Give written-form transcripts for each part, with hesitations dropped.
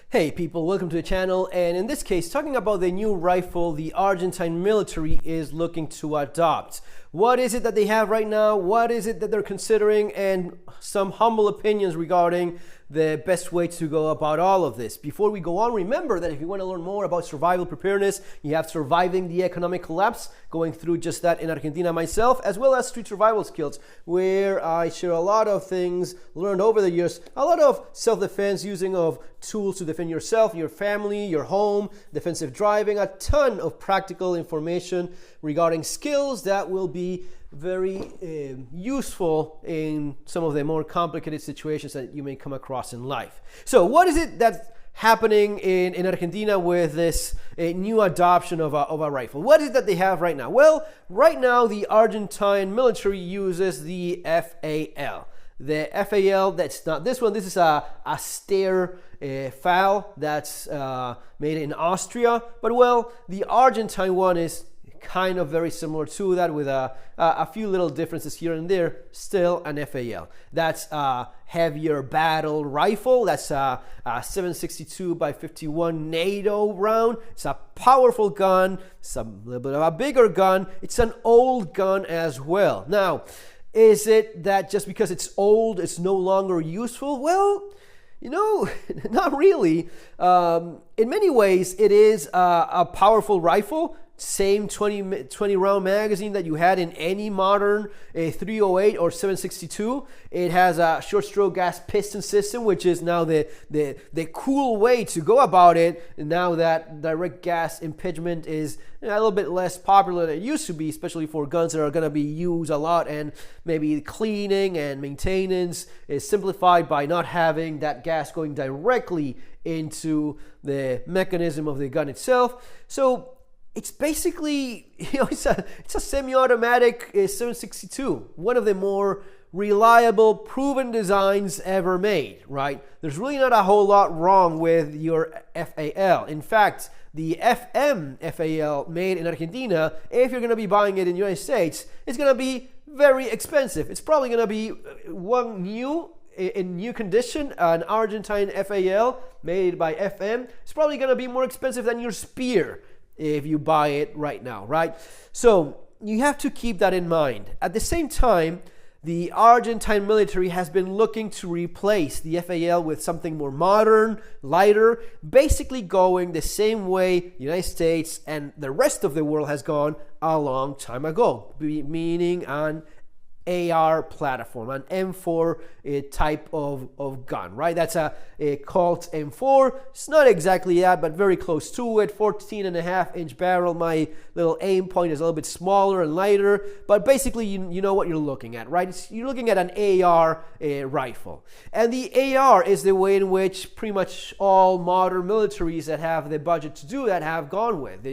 Hey people, welcome to the channel, and in this case, talking about the new rifle the Argentine military is looking to adopt. What is it that they have right now? What is it that they're considering? And some humble opinions regarding the best way to go about all of this. Before we go on, remember that if you want to learn more about survival preparedness, you have Surviving the Economic Collapse, going through just that in Argentina myself, as well as Street Survival Skills, where I share a lot of things learned over the years, a lot of self-defense, using of tools to defend yourself, your family, your home, defensive driving, a ton of practical information regarding skills that will be very useful in some of the more complicated situations that you may come across in life. So what is it that's happening in Argentina with this new adoption of a rifle? What is it that they have right now? Well, right now the Argentine military uses the FAL. The FAL, that's not this one. This is a Stair FAL that's made in Austria. But well, the Argentine one is kind of very similar to that, with a few little differences here and there. Still an FAL. That's a heavier battle rifle. That's a 762 by 51 NATO round. It's a powerful gun. It's a little bit of a bigger gun. It's an old gun as well. Now, is it that just because it's old, it's no longer useful? Well, you know, not really. In many ways, it is a powerful rifle. Same 20 round magazine that you had in any modern 308 or 762. It has a short stroke gas piston system, which is now the cool way to go about it. Now that direct gas impingement is a little bit less popular than it used to be, especially for guns that are going to be used a lot, and maybe cleaning and maintenance is simplified by not having that gas going directly into the mechanism of the gun itself. So it's basically, it's a semi-automatic 762, one of the more reliable, proven designs ever made, right? There's really not a whole lot wrong with your FAL. In fact, the FM FAL made in Argentina, if you're going to be buying it in the United States, it's going to be very expensive. It's probably going to be one in new condition, an Argentine FAL made by FM. It's probably going to be more expensive than your Spear if you buy it right now, right? So you have to keep that in mind. At the same time, the Argentine military has been looking to replace the FAL with something more modern, lighter, basically going the same way the United States and the rest of the world has gone a long time ago, meaning an AR platform, an M4 type of gun, right? That's a Colt M4. It's not exactly that, but very close to it. 14.5-inch barrel. My little aim point is a little bit smaller and lighter, but basically you know what you're looking at, right? You're looking at an AR rifle. And the AR is the way in which pretty much all modern militaries that have the budget to do that have gone with.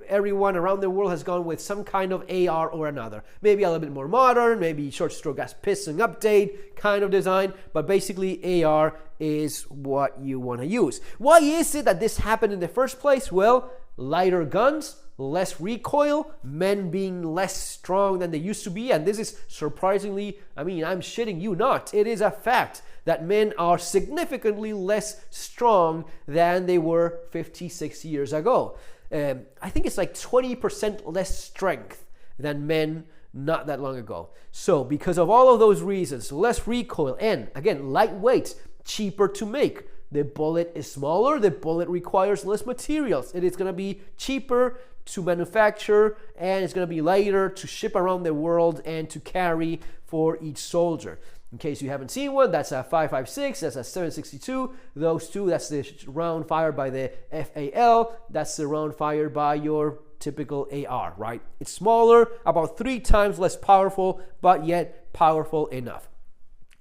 Everyone around the world has gone with some kind of AR or another. Maybe a little bit more modern, maybe short stroke gas piston update kind of design, but basically AR is what you want to use. Why is it that this happened in the first place? Well, lighter guns, less recoil, men being less strong than they used to be, and this is surprisingly, I'm shitting you not, it is a fact that men are significantly less strong than they were 56 years ago. I think it's like 20% less strength than men not that long ago. So because of all of those reasons, less recoil, and again, lightweight, cheaper to make. The bullet is smaller, the bullet requires less materials. It is going to be cheaper to manufacture, and it's going to be lighter to ship around the world and to carry for each soldier. In case you haven't seen one, that's a 5.56, that's a 7.62. Those two, that's the round fired by the FAL, that's the round fired by your typical AR, right? It's smaller, about 3 times less powerful, but yet powerful enough.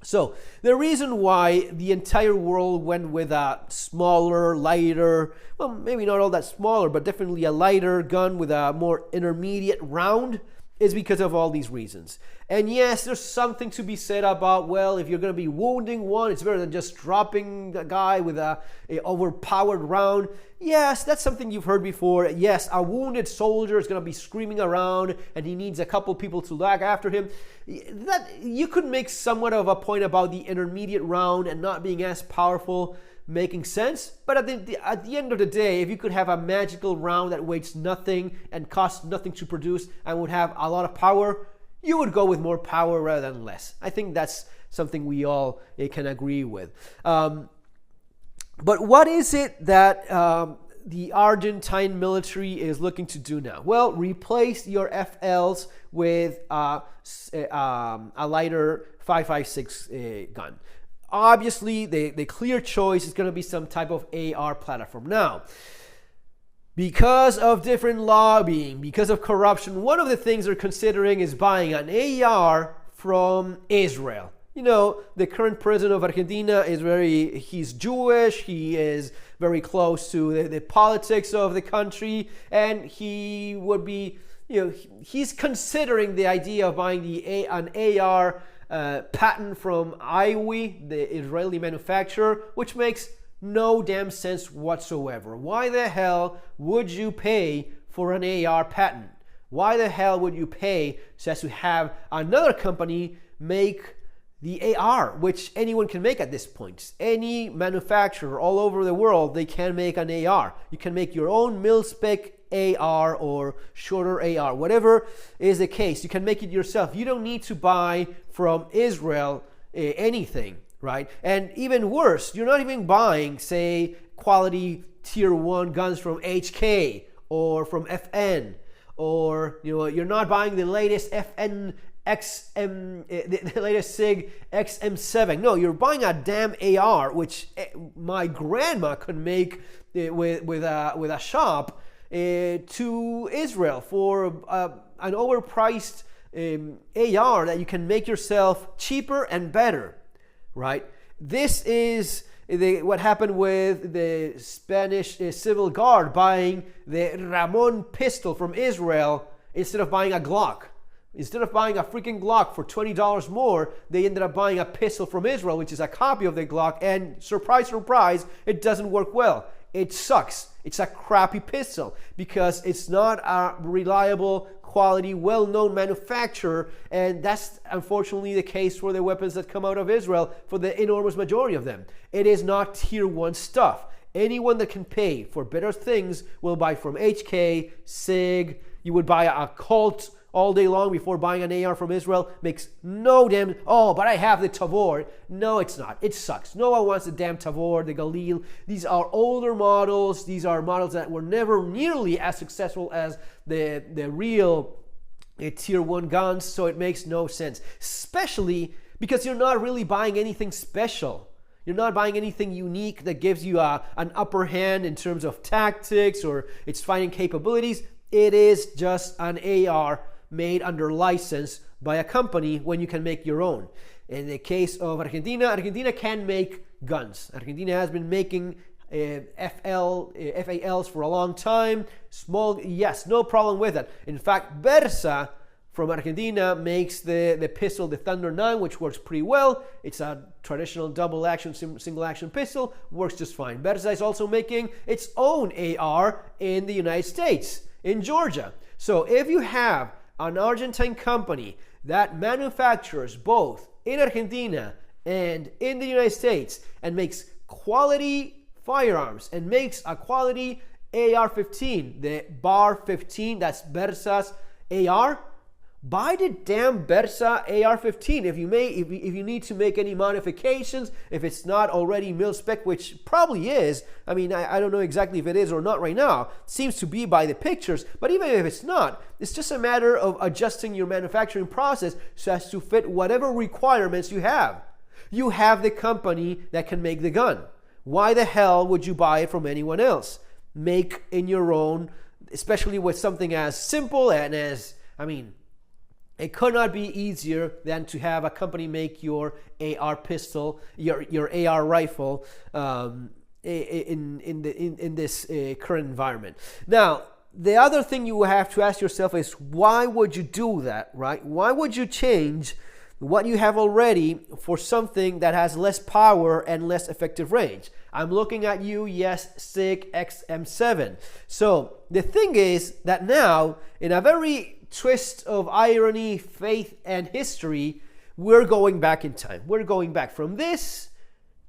So the reason why the entire world went with a smaller, lighter, well, maybe not all that smaller, but definitely a lighter gun with a more intermediate round is because of all these reasons. And yes, there's something to be said about, well, if you're going to be wounding one, it's better than just dropping a guy with a overpowered round. Yes, that's something you've heard before. Yes, a wounded soldier is going to be screaming around and he needs a couple people to lag after him. That you could make somewhat of a point about the intermediate round and not being as powerful. making sense. But at the end of the day, if you could have a magical round that weighs nothing and costs nothing to produce and would have a lot of power, you would go with more power rather than less. I think that's something we all can agree with. But what is it that the Argentine military is looking to do now? Well, replace your FLs with a lighter 5.56 gun. Obviously, the clear choice is going to be some type of AR platform. Now, because of different lobbying, because of corruption, one of the things they're considering is buying an AR from Israel. You know, the current president of Argentina he's Jewish, he is very close to the politics of the country, and he would be, he's considering the idea of buying an AR patent from IWI, the Israeli manufacturer, which makes no damn sense whatsoever. Why the hell would you pay for an AR patent? Why the hell would you pay so as to have another company make the AR, which anyone can make at this point? Any manufacturer all over the world, they can make an AR. You can make your own mil-spec AR or shorter AR, whatever is the case. You can make it yourself. You don't need to buy from Israel anything, right? And even worse, you're not even buying, say, quality tier 1 guns from HK or from FN, or you're not buying the latest FN the latest SIG XM7. No, you're buying a damn AR, which my grandma could make with a shop to Israel for an overpriced AR that you can make yourself cheaper and better, right? This is what happened with the Spanish Civil Guard buying the Ramon pistol from Israel instead of buying a Glock. Instead of buying a freaking Glock for $20 more, they ended up buying a pistol from Israel, which is a copy of the Glock, and surprise, surprise, it doesn't work well. It sucks. It's a crappy pistol because it's not a reliable, quality, well-known manufacturer, and that's unfortunately the case for the weapons that come out of Israel for the enormous majority of them. It is not tier 1 stuff. Anyone that can pay for better things will buy from HK, SIG. You would buy a Colt all day long before buying an AR from Israel. Makes no damn... Oh, but I have the Tavor. No, it's not. It sucks. No one wants the damn Tavor, the Galil. These are older models. These are models that were never nearly as successful as the real tier 1 guns, so it makes no sense. Especially because you're not really buying anything special. You're not buying anything unique that gives you an upper hand in terms of tactics or its fighting capabilities. It is just an AR made under license by a company when you can make your own. In the case of Argentina, Argentina can make guns. Argentina has been making FALs for a long time. Small, yes, no problem with that. In fact, Bersa from Argentina makes the pistol, the Thunder 9, which works pretty well. It's a traditional double action, single action pistol, works just fine. Bersa is also making its own AR in the United States, in Georgia. So if you have an Argentine company that manufactures both in Argentina and in the United States and makes quality firearms and makes a quality AR-15, the Bar 15, that's Bersa's AR, buy the damn Bersa AR-15. If you need to make any modifications, if it's not already mil-spec, which probably is. I mean, I don't know exactly if it is or not right now. It seems to be by the pictures. But even if it's not, it's just a matter of adjusting your manufacturing process so as to fit whatever requirements you have. You have the company that can make the gun. Why the hell would you buy it from anyone else? Make in your own, especially with something as simple and as, it could not be easier than to have a company make your AR pistol, your AR rifle in this current environment. Now, the other thing you have to ask yourself is, why would you do that, right? Why would you change what you have already for something that has less power and less effective range? I'm looking at you, yes, SIG XM7. So the thing is that now, in a very twist of irony, faith, and history, we're going back in time. We're going back from this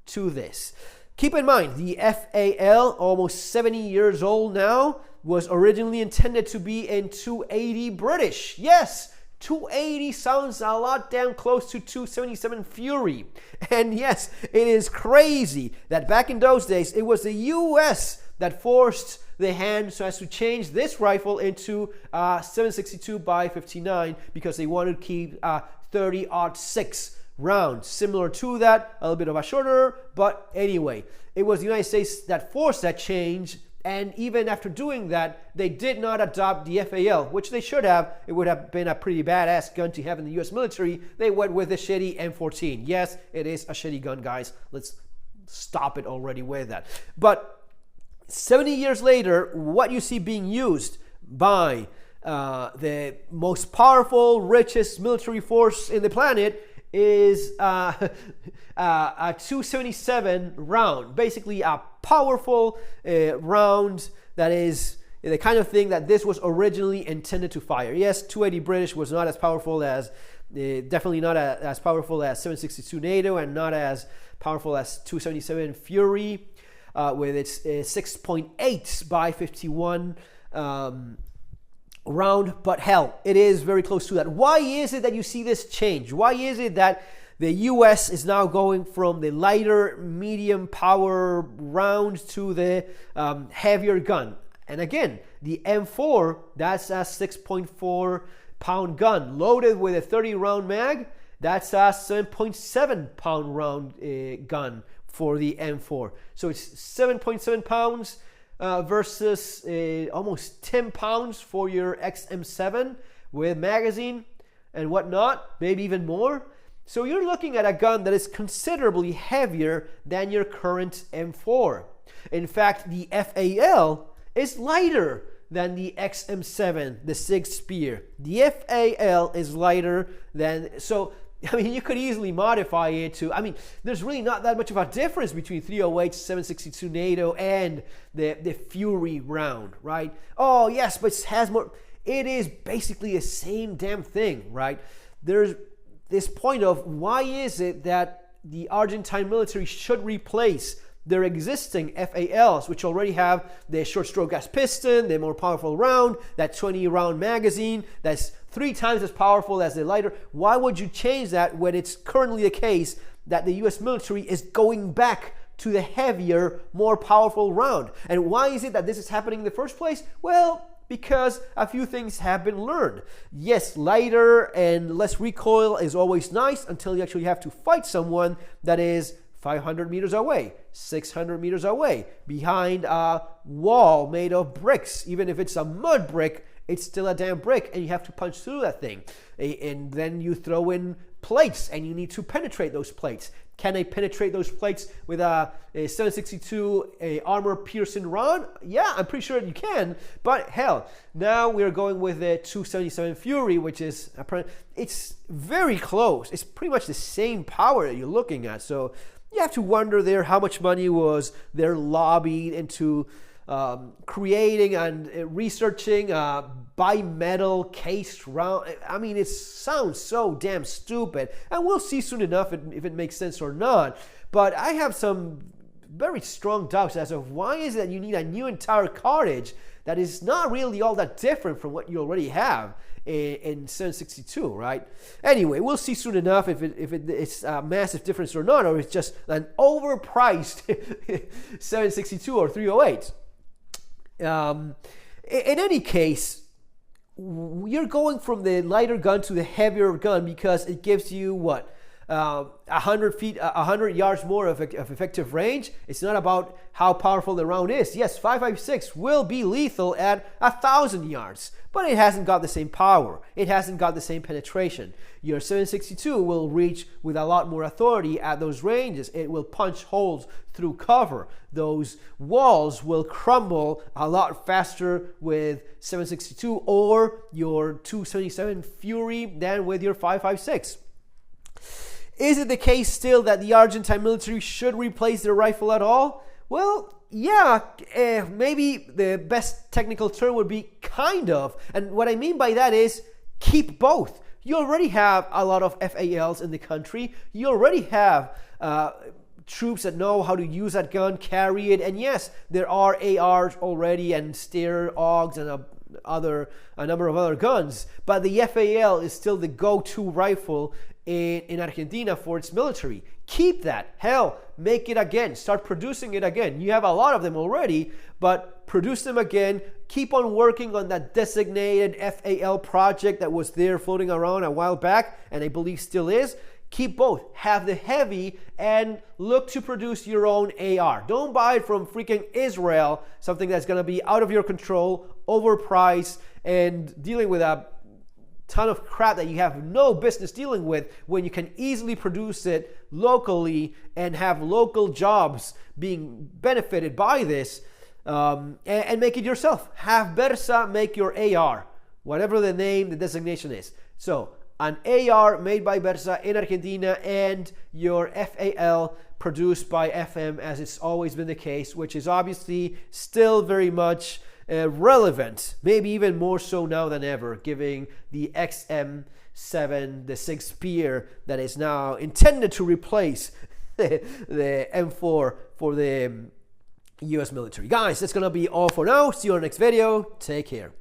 to this. Keep in mind, the FAL, almost 70 years old now, was originally intended to be in 280 British. Yes, 280 sounds a lot damn close to 277 Fury. And yes, it is crazy that back in those days, it was the US that forced the hand so as to change this rifle into 7.62 by 59 because they wanted to keep 30-06 rounds. Similar to that, a little bit of a shorter, but anyway, it was the United States that forced that change. And even after doing that, they did not adopt the FAL, which they should have. It would have been a pretty badass gun to have in the US military. They went with the shitty M14. Yes, it is a shitty gun, guys. Let's stop it already with that. But 70 years later, what you see being used by the most powerful, richest military force in the planet is a 277 round, basically a powerful round that is the kind of thing that this was originally intended to fire. Yes, 280 British was not as powerful as, definitely not as powerful as 7.62 NATO, and not as powerful as 277 Fury with its 6.8 by 51 round, but hell, it is very close to that. Why is it that you see this change? Why is it that the US is now going from the lighter medium power round to the heavier gun? And again, the M4, that's a 6.4 pound gun loaded with a 30 round mag. That's a 7.7 pound round gun for the M4. So it's 7.7 pounds versus almost 10 pounds for your XM7 with magazine and whatnot, maybe even more. So you're looking at a gun that is considerably heavier than your current M4. In fact, the FAL is lighter than the XM7, the SIG Spear. The FAL is lighter than, so I mean, you could easily modify it to, I mean, there's really not that much of a difference between 308, 7.62 NATO and the Fury round, right? Oh, yes, but it has more. It is basically the same damn thing, right? There's this point of why is it that the Argentine military should replace their existing FALs, which already have the short stroke gas piston, the more powerful round, that 20 round magazine that's 3 times as powerful as the lighter. Why would you change that when it's currently the case that the US military is going back to the heavier, more powerful round? And why is it that this is happening in the first place? Well, because a few things have been learned. Yes, lighter and less recoil is always nice until you actually have to fight someone that is 500 meters away, 600 meters away, behind a wall made of bricks. Even if it's a mud brick, it's still a damn brick, and you have to punch through that thing. And then you throw in plates, and you need to penetrate those plates. Can I penetrate those plates with a 7.62 armor-piercing rod? Yeah, I'm pretty sure you can. But hell, now we're going with the 277 Fury, which is, it's very close. It's pretty much the same power that you're looking at. So you have to wonder there how much money was there lobbied into creating and researching a bimetal cased round. I mean, it sounds so damn stupid, and we'll see soon enough if it makes sense or not. But I have some very strong doubts as to why is it that you need a new entire cartridge that is not really all that different from what you already have in 7.62, right? Anyway, we'll see soon enough if it's a massive difference or not, or it's just an overpriced 7.62 or 308. In any case, you're going from the lighter gun to the heavier gun because it gives you what? 100 yards more of effective range. It's not about how powerful the round is. Yes, 5.56 will be lethal at 1,000 yards, but it hasn't got the same power. It hasn't got the same penetration. Your 7.62 will reach with a lot more authority at those ranges. It will punch holes through cover. Those walls will crumble a lot faster with 7.62 or your 277 Fury than with your 5.56. Is it the case still that the Argentine military should replace their rifle at all? Well, yeah, maybe the best technical term would be kind of. And what I mean by that is keep both. You already have a lot of FALs in the country. You already have troops that know how to use that gun, carry it. And yes, there are ARs already and Steer, AUGs, and a number of other guns, but the FAL is still the go-to rifle in Argentina for its military. Keep that. Hell, make it again. Start producing it again. You have a lot of them already, but produce them again. Keep on working on that designated FAL project that was there floating around a while back, and I believe still is. Keep both. Have the heavy and look to produce your own AR. Don't buy it from freaking Israel, something that's going to be out of your control, overpriced, and dealing with a ton of crap that you have no business dealing with, when you can easily produce it locally and have local jobs being benefited by this, and make it yourself. Have Bersa make your AR, whatever the name, the designation is. So an AR made by Bersa in Argentina, and your FAL produced by FM, as it's always been the case, which is obviously still very much relevant, maybe even more so now than ever, given the XM7, the 6 Spear that is now intended to replace the M4 for the US military. Guys, that's gonna be all for now. See you on the next video. Take care.